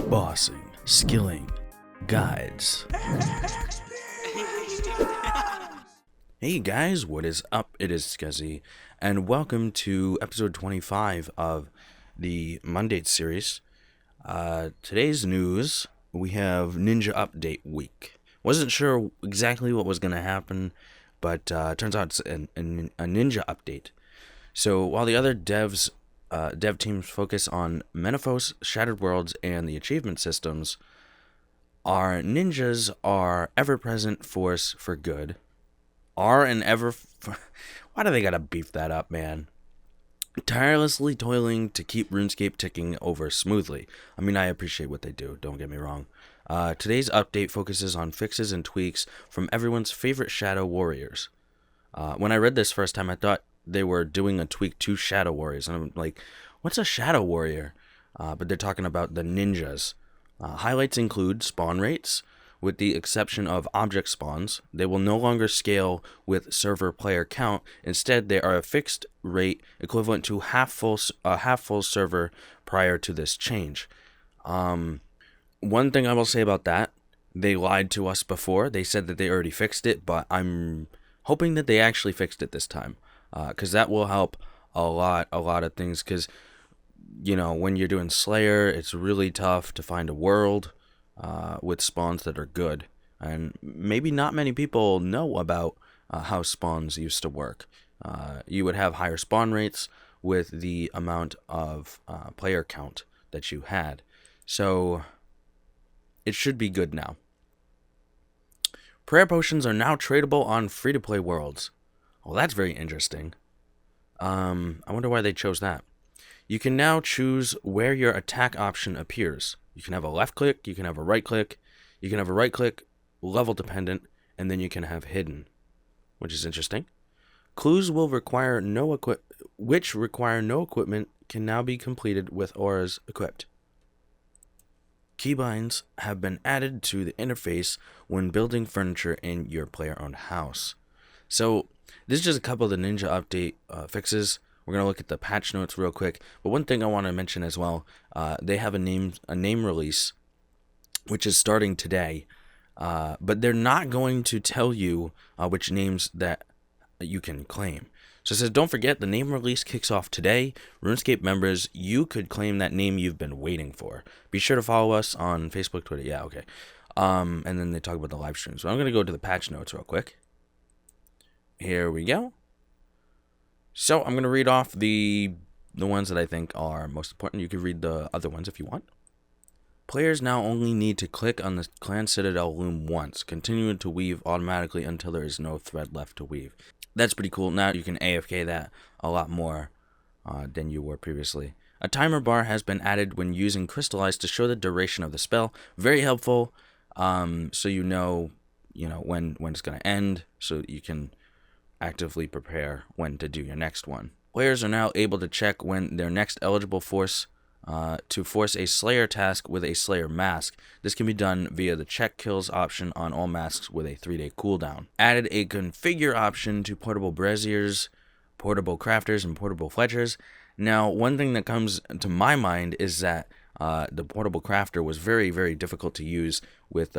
Bossing, skilling, guides. Hey guys, what is up? It is Scuzzy, and welcome to episode 25 of the Mondates series. Today's news, we have Ninja Update Week. Wasn't sure exactly what was going to happen, but turns out it's a Ninja Update. So while the other dev teams focus on Menaphos, Shattered Worlds, and the achievement systems, our ninjas are ever-present force for good. Why do they gotta beef that up, man? Tirelessly toiling to keep Runescape ticking over smoothly. I mean, I appreciate what they do, don't get me wrong. Today's update focuses on fixes and tweaks from everyone's favorite Shadow Warriors. When I read this first time, I thought they were doing a tweak to Shadow Warriors, and I'm like, what's a Shadow Warrior? But they're talking about the ninjas. Highlights include spawn rates. With the exception of object spawns, they will no longer scale with server player count. Instead, they are a fixed rate equivalent to half full server prior to this change. One thing I will say about that, they lied to us before. They said that they already fixed it, but I'm hoping that they actually fixed it this time, because that will help a lot of things. Because when you're doing Slayer, it's really tough to find a world with spawns that are good, and maybe not many people know about how spawns used to work. You would have higher spawn rates with the amount of player count that you had, so it should be good now. Prayer potions are now tradable on free-to-play worlds. Well, that's very interesting. I wonder why they chose that. You can now choose where your attack option appears. You can have a left click, you can have a right click, you can have a right click, level dependent, and then you can have hidden, which is interesting. Clues which require no equipment can now be completed with auras equipped. Keybinds have been added to the interface when building furniture in your player-owned house. So this is just a couple of the Ninja Update fixes. We're going to look at the patch notes real quick. But one thing I want to mention as well, they have a name release, which is starting today. But they're not going to tell you which names that you can claim. So it says, don't forget, the name release kicks off today. RuneScape members, you could claim that name you've been waiting for. Be sure to follow us on Facebook, Twitter. Yeah, okay. And then they talk about the live stream. So I'm going to go to the patch notes real quick. Here we go. So I'm going to read off the ones that I think are most important. You can read the other ones if you want. Players now only need to click on the Clan Citadel loom once, continuing to weave automatically until there is no thread left to weave. That's pretty cool. Now you can AFK that a lot more than you were previously. A timer bar has been added when using Crystallize to show the duration of the spell. Very helpful, so you know when it's going to end, so you can actively prepare when to do your next one. Players are now able to check when their next eligible force to force a Slayer task with a Slayer mask. This can be done via the check kills option on all masks with a 3-day cooldown. Added a configure option to portable braziers, portable crafters, and portable fletchers. Now, one thing that comes to my mind is that the portable crafter was very, very difficult to use with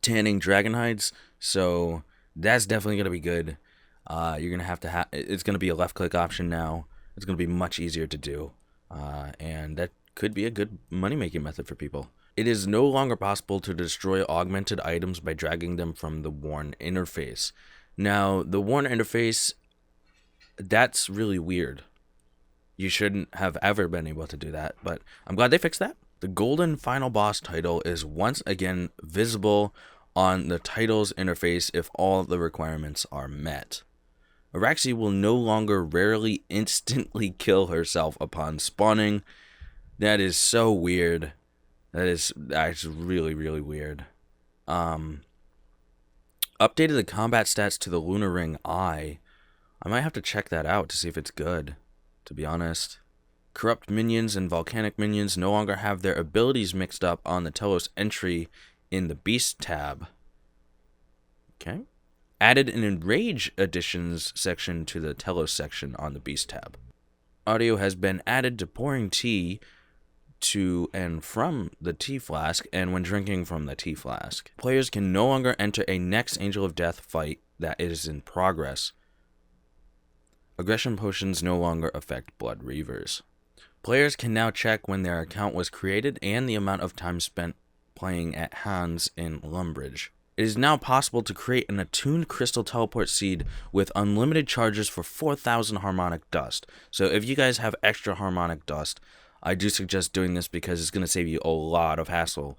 tanning dragon hides, so that's definitely going to be good. You're going to have it's going to be a left click option now. It's going to be much easier to do. And that could be a good money-making method for people. It is no longer possible to destroy augmented items by dragging them from the worn interface. Now, the worn interface, that's really weird. You shouldn't have ever been able to do that, but I'm glad they fixed that. The golden final boss title is once again visible on the title's interface if all the requirements are met. Araxi will no longer rarely instantly kill herself upon spawning. That is so weird. That's really, really weird. Updated the combat stats to the Lunar Ring Eye. I might have to check that out to see if it's good, to be honest. Corrupt minions and volcanic minions no longer have their abilities mixed up on the Telos entry in the Beast tab. Okay. Added an Enrage Additions section to the Telos section on the Beast tab. Audio has been added to pouring tea to and from the tea flask and when drinking from the tea flask. Players can no longer enter a next Angel of Death fight that is in progress. Aggression potions no longer affect Blood Reavers. Players can now check when their account was created and the amount of time spent playing at Hans in Lumbridge. It is now possible to create an attuned crystal teleport seed with unlimited charges for 4,000 harmonic dust. So if you guys have extra harmonic dust, I do suggest doing this because it's going to save you a lot of hassle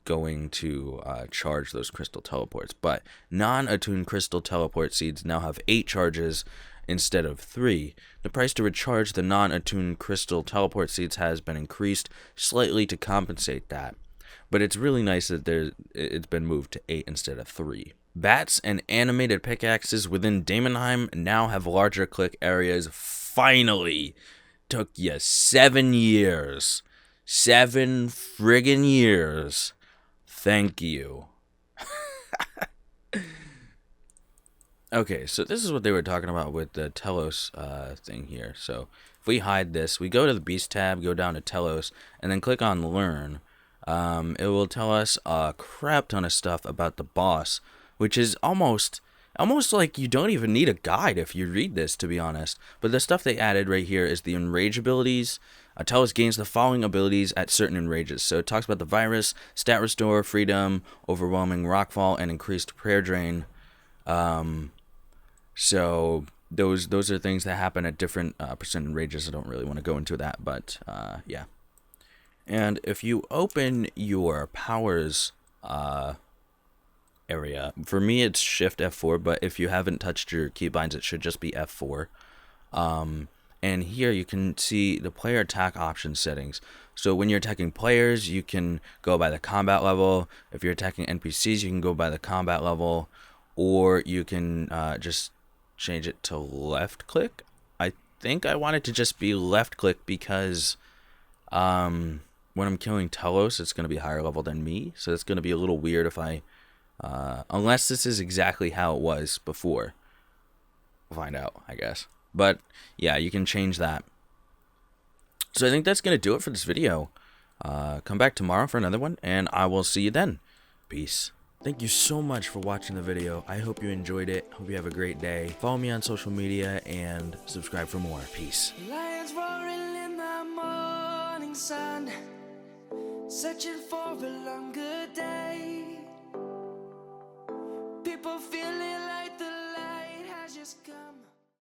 going to charge those crystal teleports. But non-attuned crystal teleport seeds now have 8 charges instead of 3. The price to recharge the non-attuned crystal teleport seeds has been increased slightly to compensate that. But it's really nice that it's been moved to 8 instead of 3. Bats and animated pickaxes within Daemonheim now have larger click areas. Finally! Took you 7 years. 7 friggin' years. Thank you. Okay, so this is what they were talking about with the Telos thing here. So if we hide this, we go to the Beast tab, go down to Telos, and then click on Learn. It will tell us a crap ton of stuff about the boss, which is almost like you don't even need a guide if you read this, to be honest. But the stuff they added right here is the enrage abilities. Telos gains the following abilities at certain enrages. So it talks about the virus, stat restore, freedom, overwhelming rockfall, and increased prayer drain. So those are things that happen at different percent enrages. I don't really want to go into that, but yeah. And if you open your powers area, for me it's Shift F4, but if you haven't touched your keybinds, it should just be F4. And here you can see the player attack option settings. So when you're attacking players, you can go by the combat level. If you're attacking NPCs, you can go by the combat level, or you can just change it to left click. I think I want it to just be left click because when I'm killing Telos, it's going to be higher level than me. So it's going to be a little weird if I, unless this is exactly how it was before. We'll find out, I guess. But yeah, you can change that. So I think that's going to do it for this video. Come back tomorrow for another one, and I will see you then. Peace. Thank you so much for watching the video. I hope you enjoyed it. Hope you have a great day. Follow me on social media and subscribe for more. Peace. Lions roaring in the morning sun, searching for a longer day. People feeling